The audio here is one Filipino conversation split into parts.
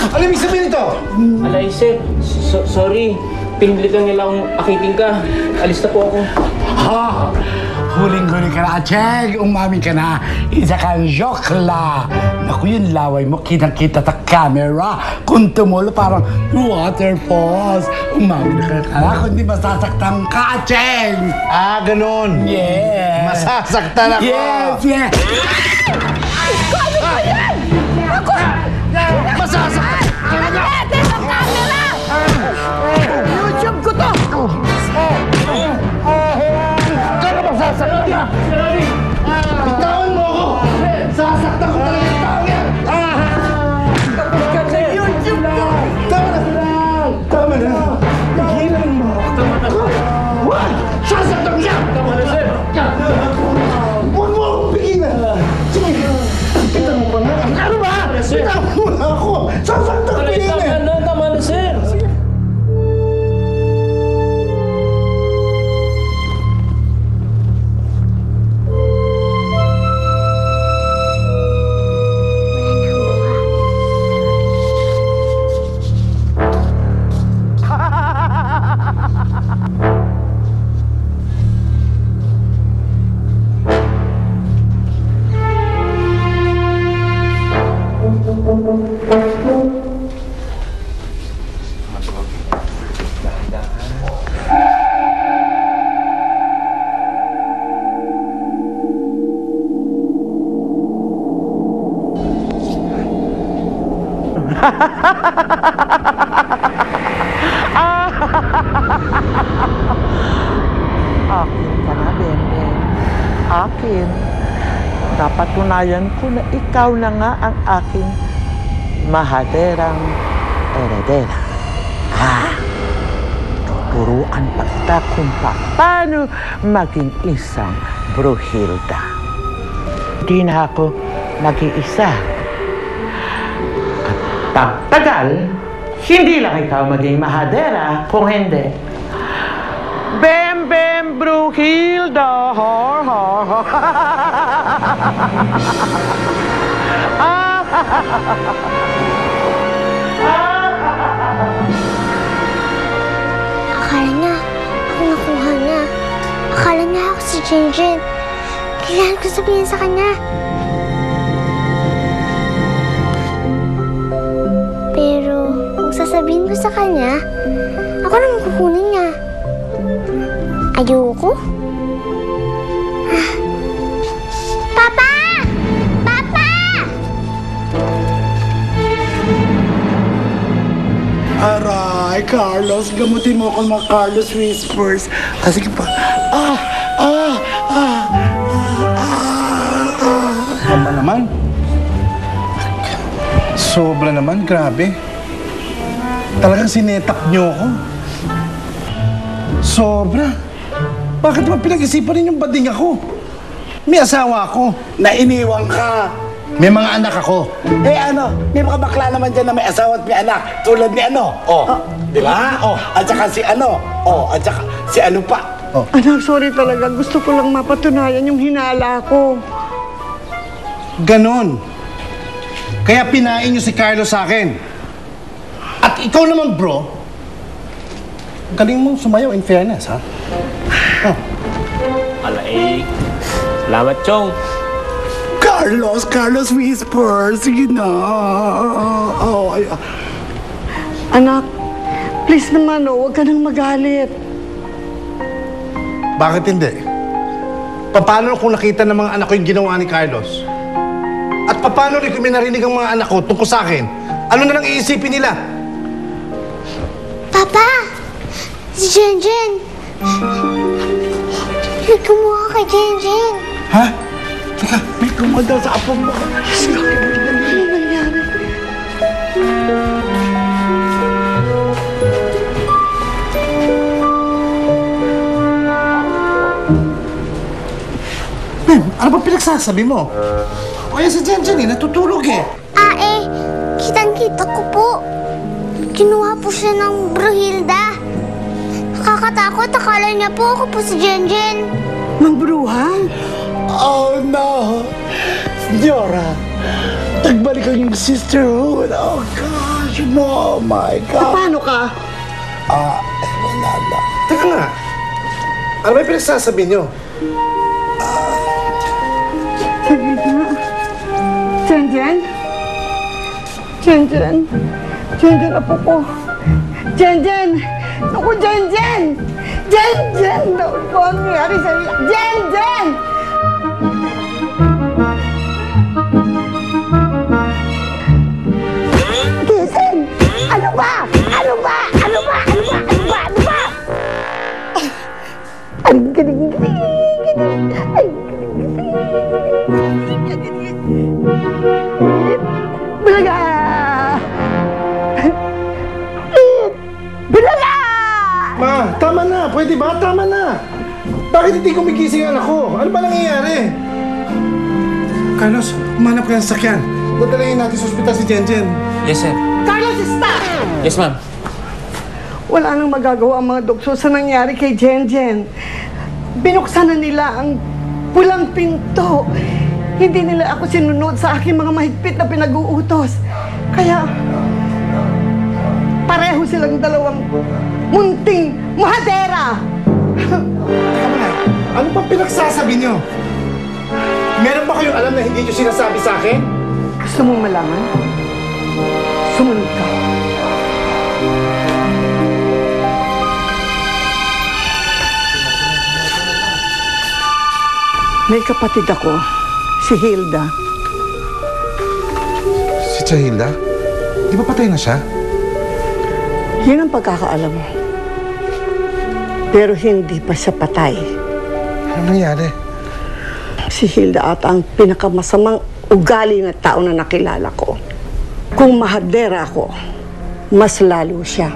Ano ibig sabihin ito? Alay, sir. Sorry. Pinilitan nila akong akiting ka. Alis na po ako. Ha? Huling-huli ka na, Acheng. Umami ka na. Isa kang jokla. Naku, yung laway mo, kitang-kita sa camera. Kung tumulo, parang waterfalls. Umami na ka na, kundi masasaktan ka, Acheng. Ah, ganun. Yes. Masasaktan ako. Yes, yes. Sabi ko yan! Ako! Masasaktan! Ete sa camera! YouTube ko to! Kano masasaktan? Bitawan mo ako! Sasaktan ko talaga yung tao yan! YouTube ko! Tama na! Tama na! Higilan mo! What? Sasaktan ko siya! Tama na, sir. Huwag mo akong pigilan! Sige! Kita mo pa na! Ano ba? Bitawan mo na ako! Sasaktan ko Alay, yan eh! tama na, sir. Akin ka na, Bembe. Akin. Napatunayan ko na ikaw na nga ang aking mahaderang heredera. Tuturuan pa kita kung paano maging isang Bruhilda. Di na ako mag-iisa. At pagtagal, hindi lang ikaw maging mahadera kung hindi. Bem Bem Bruhilda, har har har. Akala niya, ako nakuha niya. Akala niya ako si Jinjin. Kailangan ko sabihin sa kanya. Pero, kung sasabihin ko sa kanya, ako naman kukunin niya. Ayoko. Papa! Papa! Aray, Carlos, gamutin mo ako mga Carlos Whispers. Sige pa. Aba naman. Sobra naman, grabe. Talagang sinetak niyo ako. Sobra. Bakit naman pinag-isipan rin yung bading ako? May asawa ako. Nainiwang ka. May mga anak ako. Eh ano, may mga bakla naman dyan na may asawa at may anak. Tulad ni ano. Di ba? At saka si ano. At saka si ano pa. Anak, sorry talaga. Gusto ko lang mapatunayan yung hinala ko. Ganon. Kaya pinain niyo si Carlos sa akin. At ikaw naman, bro, galing mong sumayaw in fairness, ha? Alay. Salamat, Chong. Carlos Whispers. Sige na. Anak, please naman, huwag ka nang magalit. Bakit hindi? Paano kung nakita ng mga anak ko yung ginawa ni Carlos? At paano rin kung may narinig ang mga anak ko tungkol sa akin? Ano na lang iisipin nila? Papa! Si Jinjin! May kumuha kay Jinjin. Ha? Teka, May kumanda sa apo mo. ano ba pinagsasabi mo? O yan si Jenjen natutulog eh. Kitang-kita ko po. Kinuha po siya ng Bruhilda. Nakakatakot. Akala niya po ako po si Jinjin. Mambruhan? Oh no! Senyora, nagbalik ang yung sisterhood. Oh gosh! sitwasyon mo. Oh my God. Paano ka? Wala lang. Teka nga. Ano ba yung pinagsasabi niyo? Jen? Jen, apo ko. Jen! Naku, Jen! Naku po, ang nangyari sa'yo. Jen! Gising! Ano ba? Ang galing. Bulaga! Bulaga! Ma, tama na. Pwede ba? Tama na. Bakit hindi kumigising ang anak ko? Ano ba nangyayari? Carlos, umanap ka ng sakyan. Dadalhin natin sa ospital si Jenjen. Yes, sir. Carlos, stop! Yes, ma'am. Wala nang magagawa ang mga doktor sa nangyari kay Jenjen. Binuksan na nila ang pulang pinto. Hindi nila ako sinunod sa aking mga mahigpit na pinag-uutos. Kaya, pareho silang dalawang munting mahadera. Teka muna. Ano bang pinagsasabi niyo? Meron ba kayong alam na hindi niyo sinasabi sa akin? Gusto mong malaman? Sumunod ka. May kapatid ako, si Hilda. Si Chahilda? Di ba patay na siya? Yun ang pagkakaalam mo. Pero hindi pa siya patay. Ano nangyari? Si Hilda ata ang pinakamasamang ugali na tao na nakilala ko. Kung mahadera ako, mas lalo siya.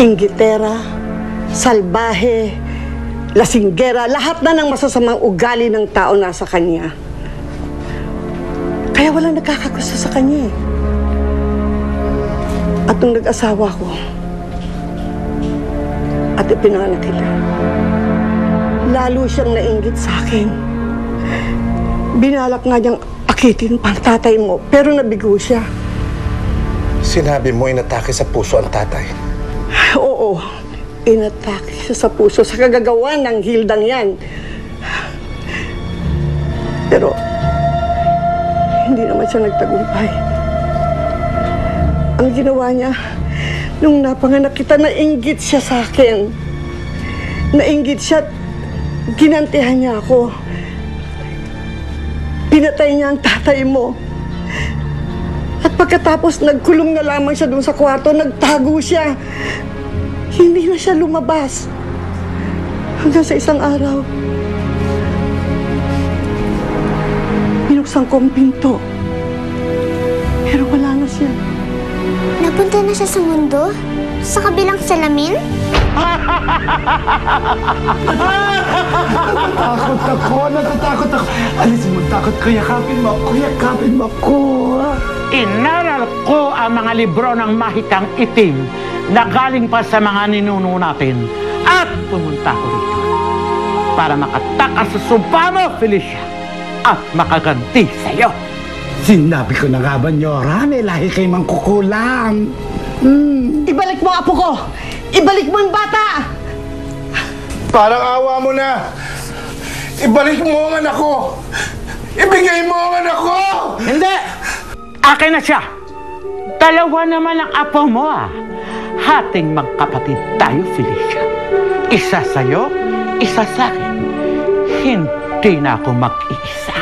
Inggitera, salbahe, lasinggera, lahat na ng masasamang ugali ng tao nasa kanya. Kaya walang nagkakagusto sa kanya eh. At nung nag-asawa ko, at ipinanganak kita, lalo siyang nainggit sa akin. Binalak nga niyang akitin pang tatay mo, pero nabigo siya. Sinabi mo inatake sa puso ang tatay. Oo, inatake siya sa puso sa kagagawa ng Hildang yan. Pero, hindi naman siya nagtagumpay. Ang ginawa niya, nung napanganak kita, nainggit siya sa akin. Nainggit siya at ginantihan niya ako. Pinatay niya ang tatay mo. At pagkatapos, nagkulong na lamang siya doon sa kwarto, nagtago siya. Hindi na siya lumabas. Hanggang sa isang araw, binuksan ko ang pinto. Pero wala na siya. Napunta na siya sa mundo? Sa kabilang salamin? Natatakot ako. Alis mo, takot ko. Yakapin mo ako. Inaral ko ang mga libro ng mahikang itim na galing pa sa mga ninuno natin at pumunta ko rito para makatakas sa sumpa mo, Felicia, at makaganti sa'yo. Sinabi ko na nga ba, Nyora, may lahi kay mangkukulam. Ibalik mo ang apo ko! Ibalik mo ang bata! Parang awa mo na! Ibalik mo ang anak ko! Ibigay mo ang anak ko! Hindi! Akin na siya! Dalawa naman ang apo mo, ah. Hating magkapatid tayo, Felicia. Isa sa'yo, isa sa'kin. Hindi na ako mag-iisa.